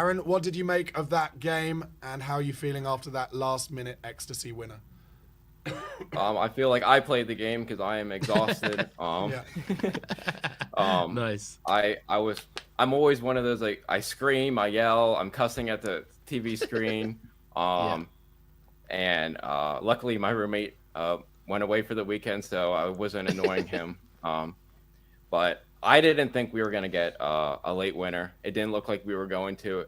Aaron, what did you make of that game, and how are you feeling after that last-minute ecstasy winner? I feel like I played the game because I am exhausted. Nice. I'm always one of those, like, I scream, I yell, I'm cussing at the TV screen. And luckily my roommate went away for the weekend, so I wasn't annoying him. But I didn't think we were going to get a late winner. It didn't look like we were going to.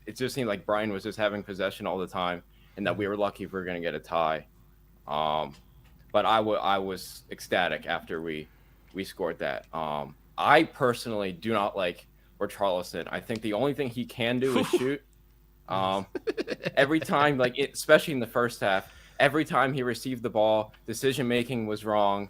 It just seemed like Brian was just having possession all the time, and that we were lucky if we were going to get a tie. But I was ecstatic after we scored that. I personally do not like Richarlison. I think the only thing he can do is shoot. Every time, like especially in the first half, every time he received the ball, decision making was wrong.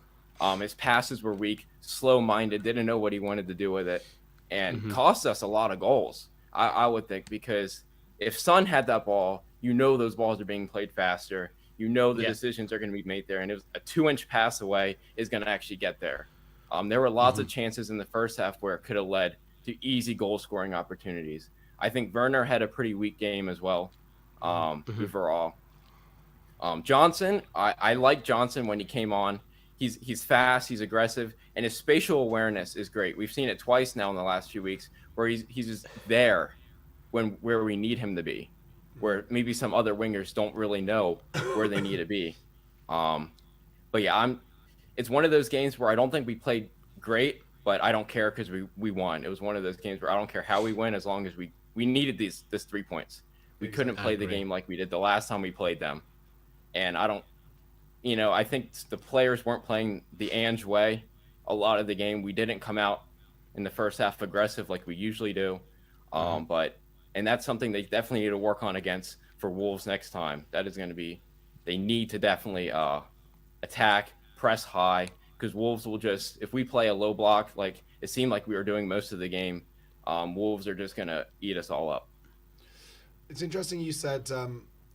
His passes were weak, slow-minded, didn't know what he wanted to do with it, and cost us a lot of goals. I would think, because if Son had that ball, those balls are being played faster. The decisions are going to be made there, and it was a 2-inch pass away is going to actually get there. There were lots of chances in the first half where it could have led to easy goal-scoring opportunities. I think Werner had a pretty weak game as well, overall. Johnson, I like Johnson when he came on. He's fast, he's aggressive, and his spatial awareness is great. We've seen it twice now in the last few weeks where he's just there where we need him to be, where maybe some other wingers don't really know where they need to be. But yeah, it's one of those games where I don't think we played great, but I don't care because we won. It was one of those games where I don't care how we win as long as we needed this 3 points. We couldn't play the game like we did the last time we played them. And I think the players weren't playing the Ange way a lot of the game. We didn't come out in the first half aggressive like we usually do. And that's something they definitely need to work on for Wolves next time. That is going to be, they need to definitely attack, press high, because Wolves will just, if we play a low block, like it seemed like we were doing most of the game, Wolves are just going to eat us all up. It's interesting you said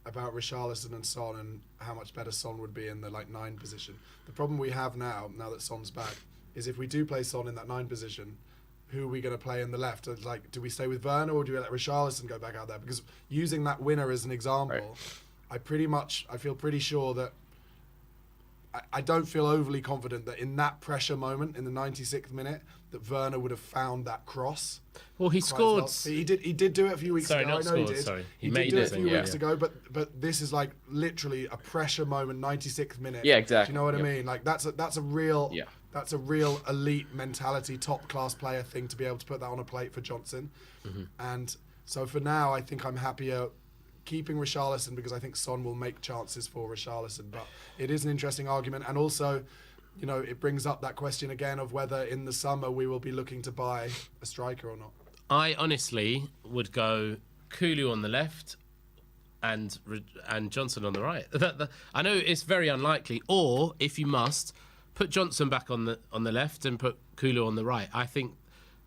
about Richarlison and Son and how much better Son would be in the 9 position. The problem we have now that Son's back, is if we do play Son in that 9 position, who are we going to play in the left? It's like, do we stay with Werner or do we let Richarlison go back out there? Because using that winner as an example, I feel pretty sure that I don't feel overly confident that in that pressure moment in the 96th minute that Werner would have found that cross. Well, he scored. Well. He did do it a few weeks ago. Not scored, he did. Sorry. He did do it a few weeks ago, but this is like literally a pressure moment, 96th minute. Yeah, exactly. Do you know what I mean? Like that's a real elite mentality, top class player thing to be able to put that on a plate for Johnson. And so for now, I think I'm happier keeping Richarlison because I think Son will make chances for Richarlison. But it is an interesting argument, and also, it brings up that question again of whether in the summer we will be looking to buy a striker or not. I honestly would go Kulu on the left and Johnson on the right. I know it's very unlikely, or if you must, put Johnson back on the left and put Kulu on the right. I think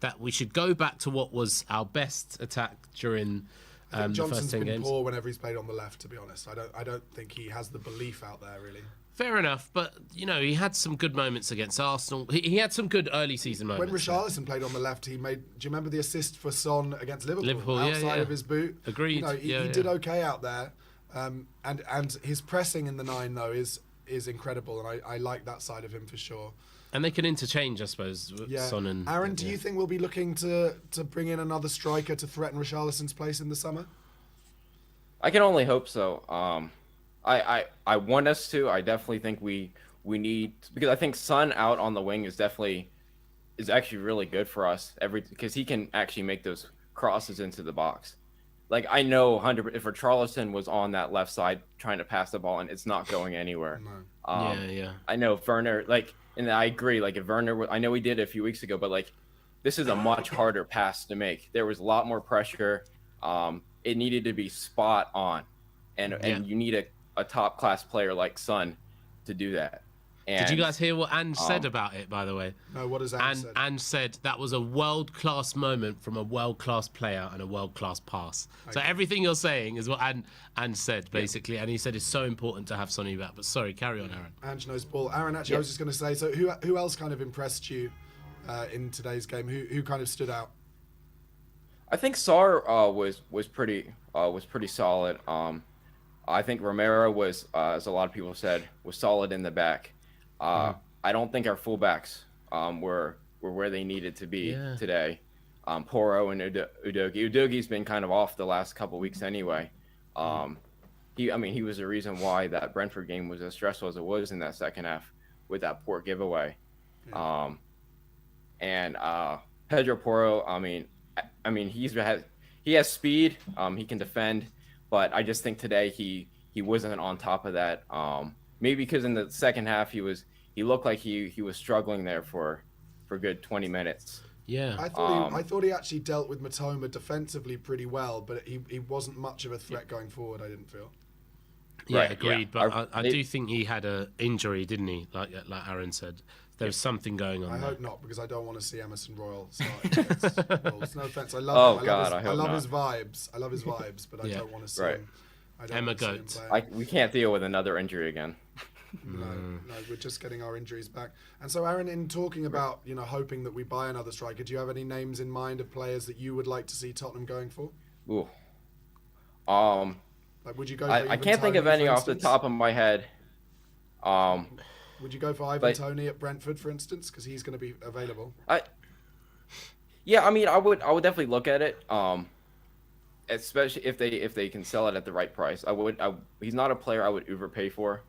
that we should go back to what was our best attack during I think the first Johnson's 10 been games. poor whenever he's played on the left, to be honest. I don't think he has the belief out there, really. Fair enough, but, he had some good moments against Arsenal. He had some good early season moments. When Richarlison played on the left, he made... Do you remember the assist for Son against Liverpool? Outside of his boot. Agreed. He did okay out there. And his pressing in the 9, though, is incredible, and I like that side of him for sure. And they can interchange, I suppose, Son and... Aaron, do you think we'll be looking to bring in another striker to threaten Richarlison's place in the summer? I can only hope so. I want us to. I definitely think we need, because I think Son out on the wing is actually really good for us because he can actually make those crosses into the box. Like, I know if Richarlison was on that left side trying to pass the ball and it's not going anywhere. No. I know Werner, and I agree, if Werner, I know he did it a few weeks ago, but this is a much harder pass to make. There was a lot more pressure. It needed to be spot on, and you need a top class player like Son to do that. And, did you guys hear what Ange said about it, by the way? No, what does Ange say? Ange said that was a world-class moment from a world-class player and a world-class pass. Okay. So everything you're saying is what Ange said, basically. Yeah. And he said it's so important to have Sonny back. But sorry, carry on, Aaron. Ange knows ball. Aaron, actually, I was just going to say, so who else kind of impressed you in today's game? Who kind of stood out? I think Sar was pretty solid. I think Romero was, as a lot of people said, was solid in the back. I don't think our fullbacks were where they needed to be today. Poro and Udogi. Udogi's been kind of off the last couple weeks anyway. He was the reason why that Brentford game was as stressful as it was in that second half with that poor giveaway. Yeah. And Pedro Porro, he has speed, he can defend, but I just think today he wasn't on top of that. Maybe because in the second half he looked like he was struggling there for a good 20 minutes. Yeah. I thought he actually dealt with Matoma defensively pretty well, but he wasn't much of a threat going forward, I didn't feel. Yeah, Right, agreed. yeah. But I do think he had an injury, didn't he? Like Aaron said, there was something going on. I there. hope not, because I don't want to see Emerson Royal starting against Wolves. No offense, I love him. I love his vibes. I love his vibes, but I don't want to see him. I don't Emma want to see him Goat. play. We can't deal with another injury again. No, we're just getting our injuries back. And so, Aaron, in talking about hoping that we buy another striker, do you have any names in mind of players that you would like to see Tottenham going for? Ooh. Like, would you go? I can't think of any off the top of my head. Would you go for Ivan Toney at Brentford, for instance, because he's going to be available? I would definitely look at it. Especially if they can sell it at the right price. He's not a player I would overpay for.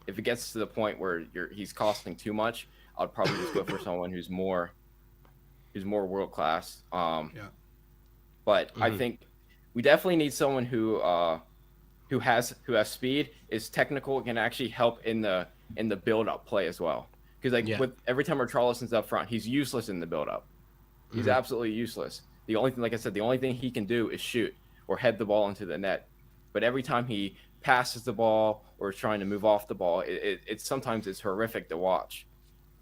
If it gets to the point where he's costing too much, I'd probably just go for someone who's more world class. But I think we definitely need someone who has speed, is technical, can actually help in the build up play as well. Because with every time Richarlison's up front, he's useless in the build up. He's absolutely useless. The only thing, like I said, the only thing he can do is shoot or head the ball into the net. But every time he passes the ball or is trying to move off the ball, it sometimes it's horrific to watch.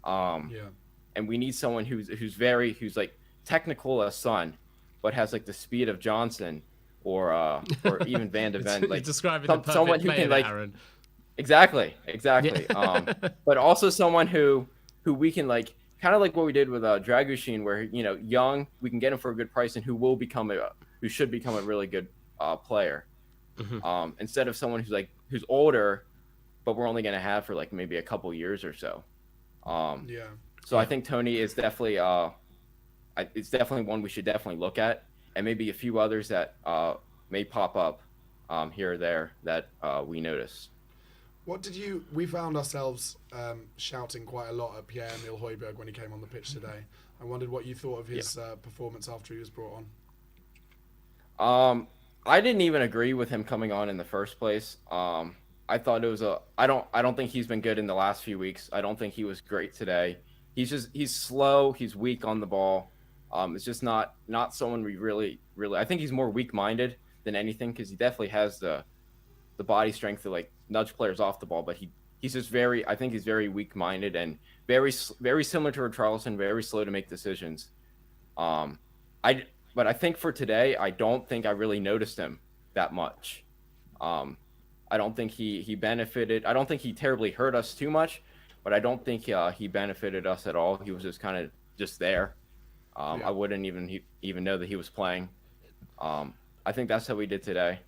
And we need someone who's like technical as Son, but has like the speed of Johnson or even Van de Ven. Like describing the perfect someone who can like Aaron. Exactly. But also someone who we can like kind of like what we did with Dragushin, where young, we can get him for a good price, and who should become a really good player. Instead of someone who's older, but we're only going to have for like maybe a couple years or so. So I think Tony is definitely it's definitely one we should definitely look at, and maybe a few others that may pop up here or there that we notice. We found ourselves shouting quite a lot at Pierre-Emile Højbjerg when he came on the pitch today. I wondered what you thought of his performance after he was brought on. I didn't even agree with him coming on in the first place. I thought it was I don't think he's been good in the last few weeks. I don't think he was great today. He's slow, he's weak on the ball. It's just not someone we really I think he's more weak-minded than anything, because he definitely has the body strength to like nudge players off the ball, but he's just I think he's very weak-minded and very similar to Richarlison, very slow to make decisions. But I think for today, I don't think I really noticed him that much. I don't think he benefited. I don't think he terribly hurt us too much, but I don't think he benefited us at all. He was just kind of just there. I wouldn't even know that he was playing. I think that's how we did today.